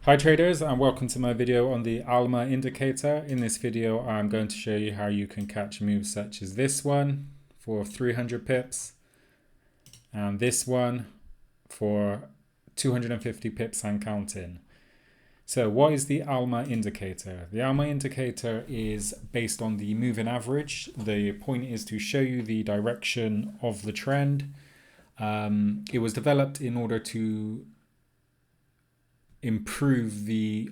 Hi traders, and welcome to my video on the ALMA indicator. In this video I'm going to show you how you can catch moves such as this one for 300 pips and this one for 250 pips and counting. So what is the ALMA indicator? The ALMA indicator is based on the moving average. The point is to show you the direction of the trend. It was developed in order to improve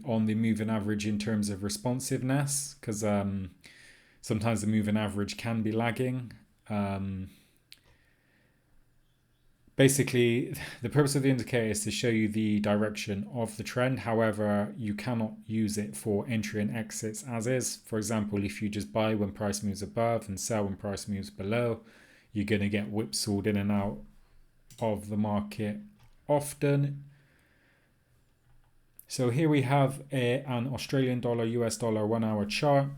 on the moving average in terms of responsiveness, because sometimes the moving average can be lagging. Basically, the purpose of the indicator is to show you the direction of the trend. However, you cannot use it for entry and exits as is. For example, if you just buy when price moves above and sell when price moves below, you're going to get whipsawed in and out of the market often. So here we have an Australian dollar, US dollar 1 hour chart.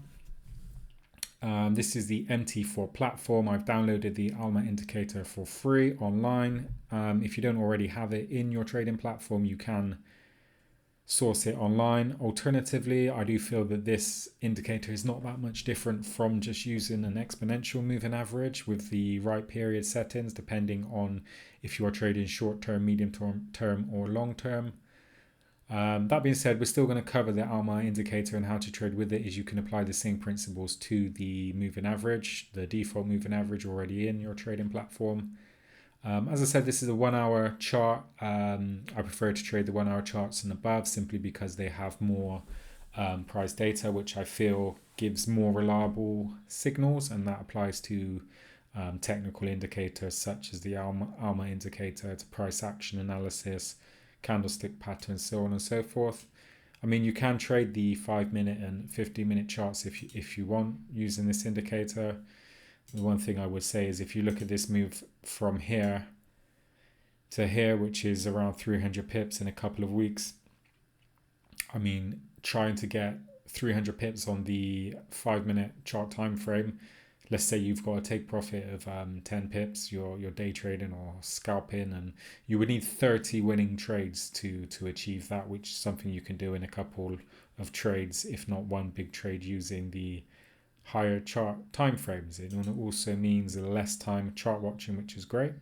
This is the MT4 platform. I've downloaded the ALMA indicator for free online. If you don't already have it in your trading platform, you can source it online. Alternatively, I do feel that this indicator is not that much different from just using an exponential moving average with the right period settings, depending on if you are trading short term, medium term, or long term. That being said, we're still going to cover the ALMA indicator and how to trade with it, as you can apply the same principles to the moving average, the default moving average already in your trading platform. As I said, this is a 1 hour chart. I prefer to trade the 1 hour charts and above simply because they have more price data, which I feel gives more reliable signals, and that applies to technical indicators such as the ALMA indicator, to price action analysis, candlestick patterns, so on and so forth. I mean, you can trade the 5-minute and 50-minute charts if you want using this indicator. The one thing I would say is if you look at this move from here to here, which is around 300 pips in a couple of weeks, I mean, trying to get 300 pips on the 5-minute chart time frame, let's say you've got to take profit of 10 pips, you're day trading or scalping, and you would need 30 winning trades to achieve that, which is something you can do in a couple of trades, if not one big trade, using the higher chart time frames. It also means less time chart watching, which is great.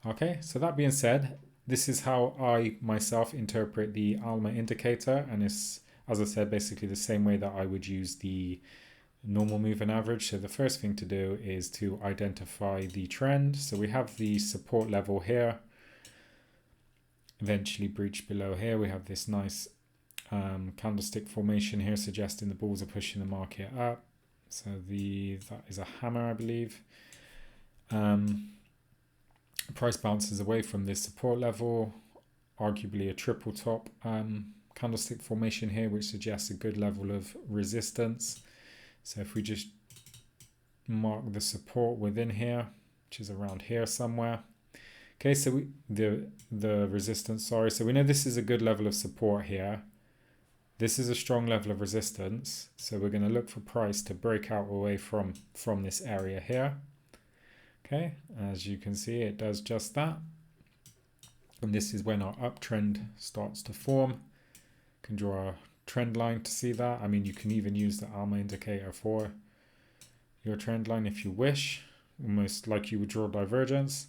Okay, so that being said, this is how I myself interpret the ALMA indicator, and it's, as I said, basically the same way that I would use the normal moving average. So the first thing to do is to identify the trend. So we have the support level here, eventually breach below here. We have this nice candlestick formation here suggesting the bulls are pushing the market up. So that is a hammer, I believe. Price bounces away from this support level, arguably a triple top candlestick formation here, which suggests a good level of resistance. So if we just mark the support within here, which is around here somewhere. Okay, so the resistance, sorry. So we know this is a good level of support here. This is a strong level of resistance. So we're going to look for price to break out away from this area here. Okay, as you can see, it does just that. And this is when our uptrend starts to form. You can draw a trend line to see that. I mean, you can even use the ALMA indicator for your trend line if you wish, almost like you would draw divergence.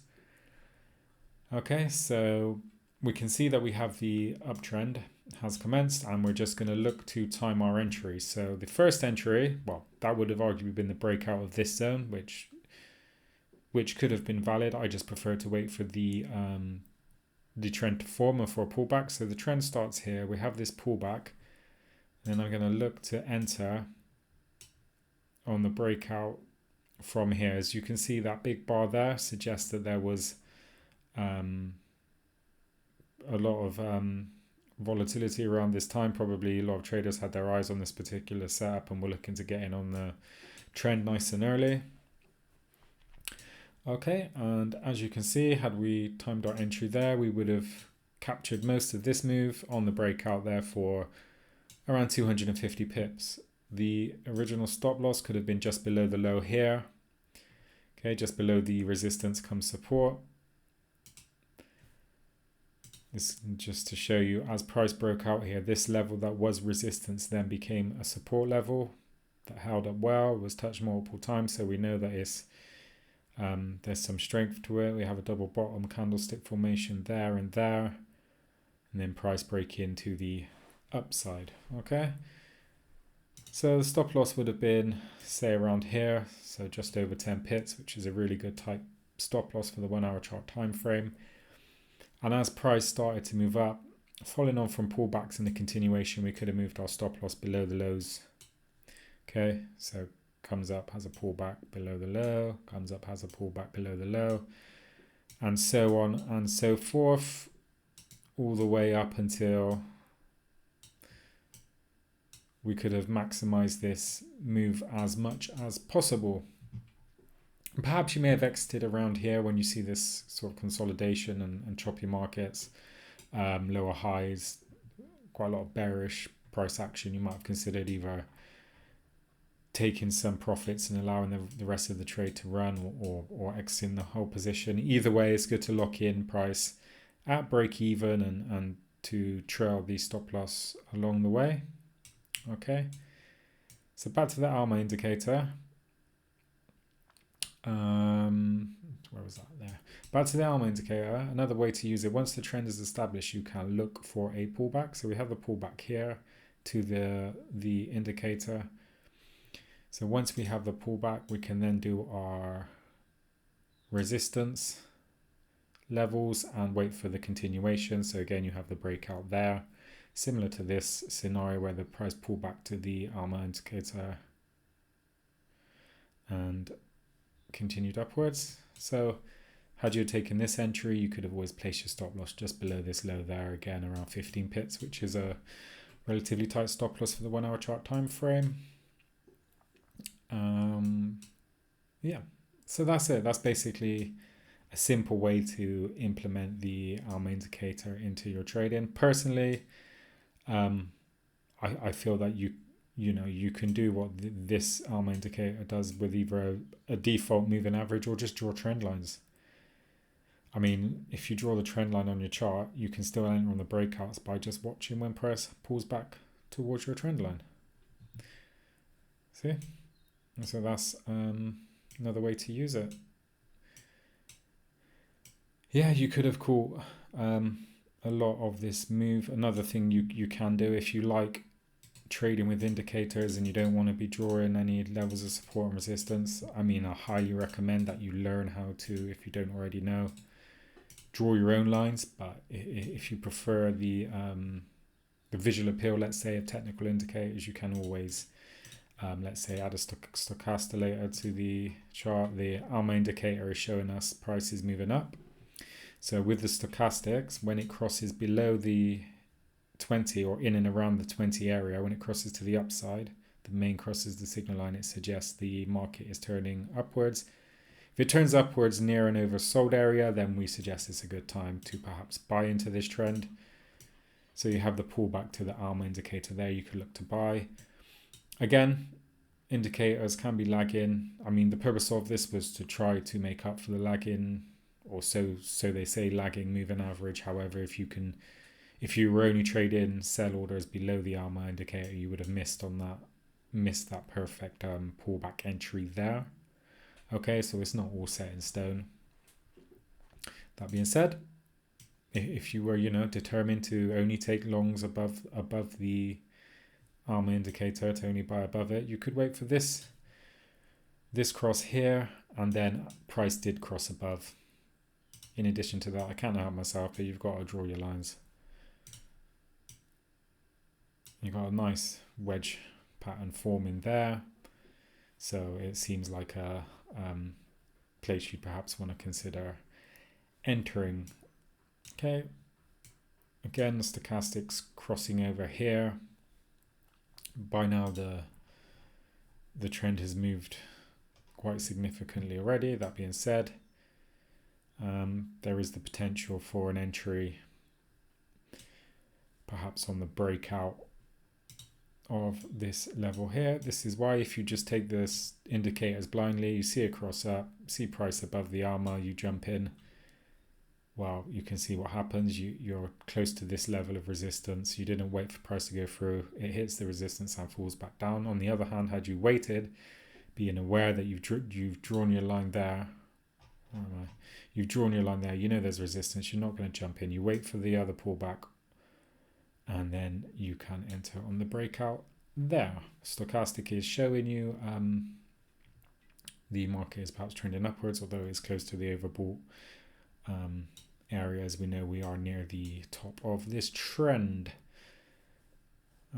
Okay, so we can see that we have the uptrend has commenced, and we're just going to look to time our entry. So the first entry, well, that would have arguably been the breakout of this zone, which could have been valid. I just prefer to wait for the trend to form or for a pullback. So the trend starts here. We have this pullback. Then I'm going to look to enter on the breakout from here. As you can see, that big bar there suggests that there was a lot of volatility around this time. Probably a lot of traders had their eyes on this particular setup and were looking to get in on the trend nice and early. Okay, and as you can see, had we timed our entry there, we would have captured most of this move on the breakout there for around 250 pips. The original stop loss could have been just below the low here. Okay, just below the resistance comes support. This just to show you, as price broke out here, this level that was resistance then became a support level that held up well, was touched multiple times, so we know that it's there's some strength to it. We have a double bottom candlestick formation there, and then price break into the upside. Okay, so the stop loss would have been, say, around here, so just over 10 pips, which is a really good type stop loss for the 1 hour chart time frame. And as price started to move up, following on from pullbacks in the continuation, we could have moved our stop loss below the lows. Okay, so comes up, has a pullback below the low, comes up, has a pullback below the low, and so on and so forth, all the way up until we could have maximized this move as much as possible. Perhaps you may have exited around here when you see this sort of consolidation and choppy markets, lower highs, quite a lot of bearish price action. You might have considered either taking some profits and allowing the rest of the trade to run, or exiting the whole position. Either way, it's good to lock in price at break even and to trail the stop loss along the way. Okay, so back to the ALMA indicator. Where was that? There. Back to the ALMA indicator. Another way to use it, once the trend is established, you can look for a pullback. So we have the pullback here to the indicator. So once we have the pullback, we can then do our resistance levels and wait for the continuation. So again, you have the breakout there, similar to this scenario where the price pulled back to the ALMA indicator and continued upwards. So had you taken this entry, you could have always placed your stop loss just below this low there, again around 15 pips, which is a relatively tight stop loss for the 1 hour chart time frame. Yeah, so that's it. That's basically a simple way to implement the ALMA indicator into your trading. Personally, I feel that you can do what this ALMA indicator does with either a default moving average or just draw trend lines. I mean, if you draw the trend line on your chart, you can still enter on the breakouts by just watching when price pulls back towards your trend line. See? So that's another way to use it. Yeah, you could have caught a lot of this move. Another thing you can do, if you like trading with indicators and you don't want to be drawing any levels of support and resistance, I mean, I highly recommend that you learn how to, if you don't already know, draw your own lines. But if you prefer the visual appeal, let's say, of technical indicators, you can always let's say add a stochastilator to the chart. The ALMA indicator is showing us prices moving up. So with the stochastics, when it crosses below the 20 or in and around the 20 area, when it crosses to the upside, the main crosses the signal line, it suggests the market is turning upwards. If it turns upwards near an oversold area, then we suggest it's a good time to perhaps buy into this trend. So you have the pullback to the ALMA indicator there, you could look to buy. Again, indicators can be lagging. I mean, the purpose of this was to try to make up for the lagging, or so they say, lagging moving average. However, if you were only trading sell orders below the ALMA indicator, you would have missed that perfect pullback entry there. Okay, so it's not all set in stone. That being said, if you were determined to only take longs above the ALMA indicator, to only buy above it, you could wait for this cross here, and then price did cross above. In addition to that, I can't help myself, but you've got to draw your lines. You've got a nice wedge pattern forming there, so it seems like a place you perhaps want to consider entering. Okay, again, the stochastics crossing over here. By now the trend has moved quite significantly already. That being said, there is the potential for an entry perhaps on the breakout of this level here. This is why, if you just take this indicators blindly, you see a cross up, see price above the ALMA, you jump in. well, you can see what happens. You're close to this level of resistance. You didn't wait for price to go through. It hits the resistance and falls back down. On the other hand, had you waited, being aware that you've drawn your line there, you've drawn your line there, you know there's resistance, you're not going to jump in. You wait for the other pullback, and then you can enter on the breakout there. Stochastic is showing you the market is perhaps trending upwards, although it's close to the overbought area. As we know, we are near the top of this trend.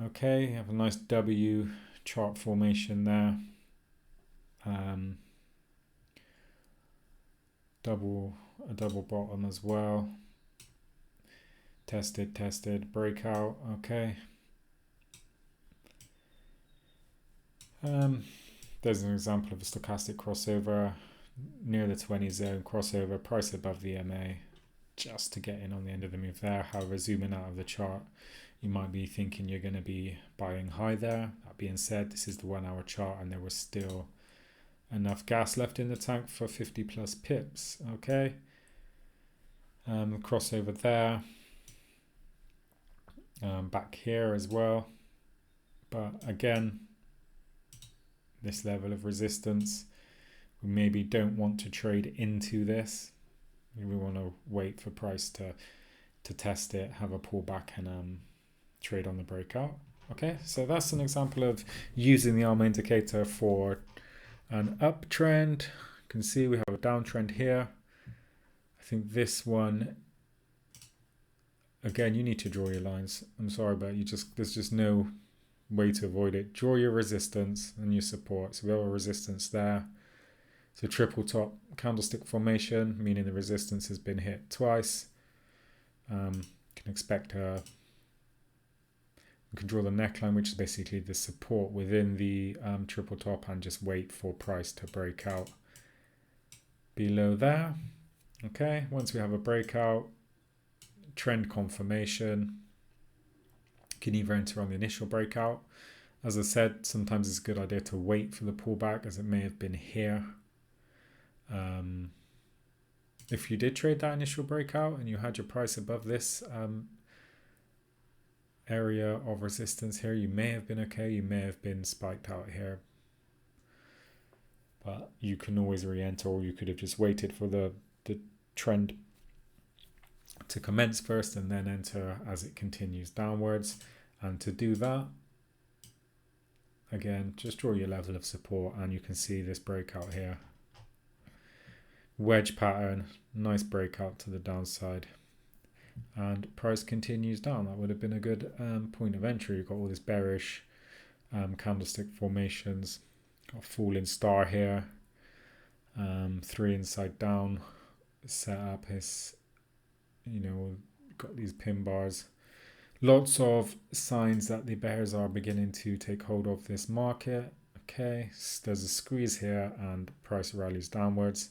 Okay, have a nice W chart formation there. A double bottom as well. Tested, breakout. Okay. There's an example of a stochastic crossover near the 20 zone, crossover, price above the MA, just to get in on the end of the move there. However, zooming out of the chart, you might be thinking you're going to be buying high there. That being said, this is the 1 hour chart, and there was still enough gas left in the tank for 50 plus pips. Okay. Crossover there. Back here as well. But again, this level of resistance, we maybe don't want to trade into this. We want to wait for price to test it, have a pullback, and trade on the breakout. Okay, so that's an example of using the ALMA indicator for an uptrend. You can see we have a downtrend here. I think this one, again, you need to draw your lines. I'm sorry, but there's just no way to avoid it. Draw your resistance and your support. So we have a resistance there. So triple top candlestick formation, meaning the resistance has been hit twice. Can expect you can draw the neckline, which is basically the support within the triple top, and just wait for price to break out below there. Okay, once we have a breakout, trend confirmation, you can either enter on the initial breakout. As I said, sometimes it's a good idea to wait for the pullback, as it may have been here. If you did trade that initial breakout and you had your price above this area of resistance here, you may have been okay. You may have been spiked out here, but you can always re-enter, or you could have just waited for the trend to commence first and then enter as it continues downwards. And to do that, again, just draw your level of support, and you can see this breakout here. Wedge pattern, nice breakout to the downside, and price continues down. That would have been a good point of entry. You've got all this bearish candlestick formations, got a falling star here, 3 inside down set up. Is, got these pin bars. Lots of signs that the bears are beginning to take hold of this market. Okay, so there's a squeeze here and price rallies downwards.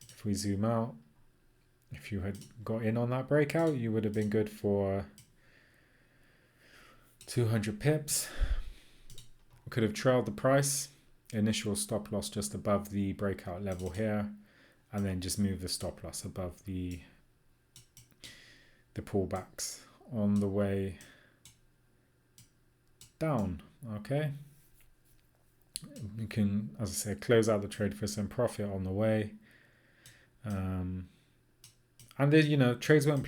If we zoom out, if you had got in on that breakout, you would have been good for 200 pips. Could have trailed the price. Initial stop loss just above the breakout level here, and then just move the stop loss above the pullbacks on the way down. Okay, you can, as I said, close out the trade for some profit on the way. And then, trades won't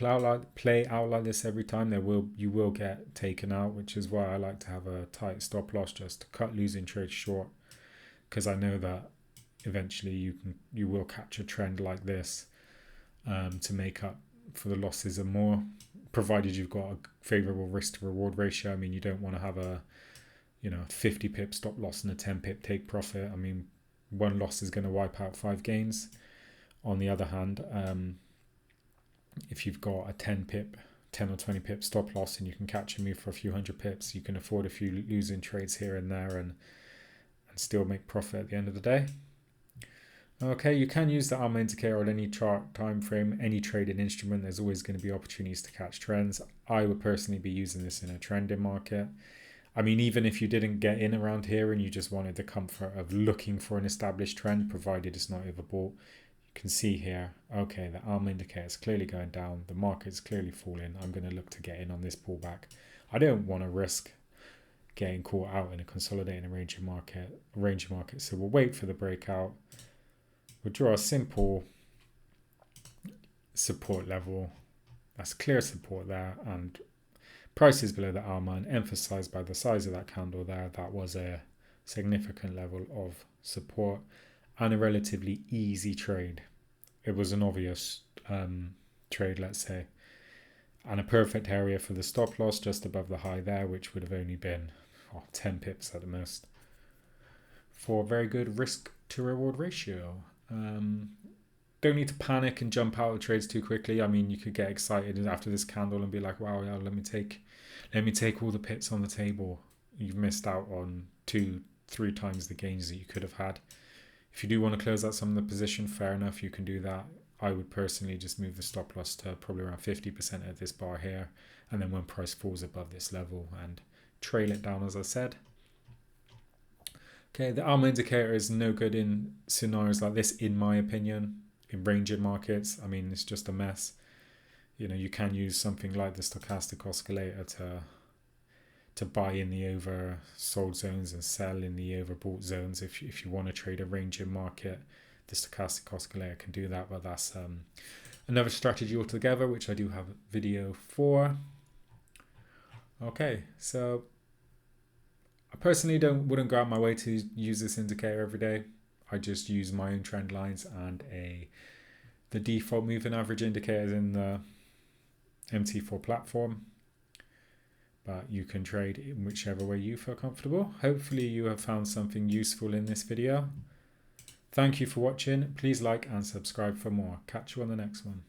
play out like this every time. You will get taken out, which is why I like to have a tight stop loss, just to cut losing trades short, because I know that eventually you will catch a trend like this to make up for the losses and more, provided you've got a favorable risk to reward ratio. I mean, you don't want to have a 50 pip stop loss and a 10 pip take profit. I mean, one loss is going to wipe out 5 gains. On the other hand, if you've got a 10 or 20 pip stop loss and you can catch a move for a few hundred pips, you can afford a few losing trades here and there and still make profit at the end of the day. Okay, you can use the ALMA indicator on any chart time frame, any trading instrument. There's always going to be opportunities to catch trends. I would personally be using this in a trending market. I mean, even if you didn't get in around here and you just wanted the comfort of looking for an established trend, provided it's not overbought, you You can see here, okay, the ALMA indicator is clearly going down. The market's clearly falling. I'm going to look to get in on this pullback. I don't want to risk getting caught out in a consolidating range of market. So we'll wait for the breakout. We'll draw a simple support level. That's clear support there, and price is below the ALMA, and emphasized by the size of that candle there, that was a significant level of support and a relatively easy trade. It was an obvious trade, let's say, and a perfect area for the stop loss just above the high there, which would have only been 10 pips at the most, for a very good risk to reward ratio. Don't need to panic and jump out of trades too quickly. I mean, you could get excited after this candle and be like, wow, yeah, let me take all the pips on the table. You've missed out on 2-3 times the gains that you could have had. If you do want to close out some of the position, fair enough, you can do that. I would personally just move the stop loss to probably around 50% at this bar here, and then when price falls above this level, and trail it down, as I said. Okay, the ALMA indicator is no good in scenarios like this, in my opinion. In ranging markets, I mean, it's just a mess. You know, you can use something like the stochastic oscillator to buy in the oversold zones and sell in the overbought zones. If you want to trade a ranging market, the stochastic oscillator can do that, but that's another strategy altogether, which I do have a video for. Okay, so I personally wouldn't go out my way to use this indicator every day. I just use my own trend lines and the default moving average indicators in the MT4 platform. But you can trade in whichever way you feel comfortable. Hopefully you have found something useful in this video. Thank you for watching. Please like and subscribe for more. Catch you on the next one.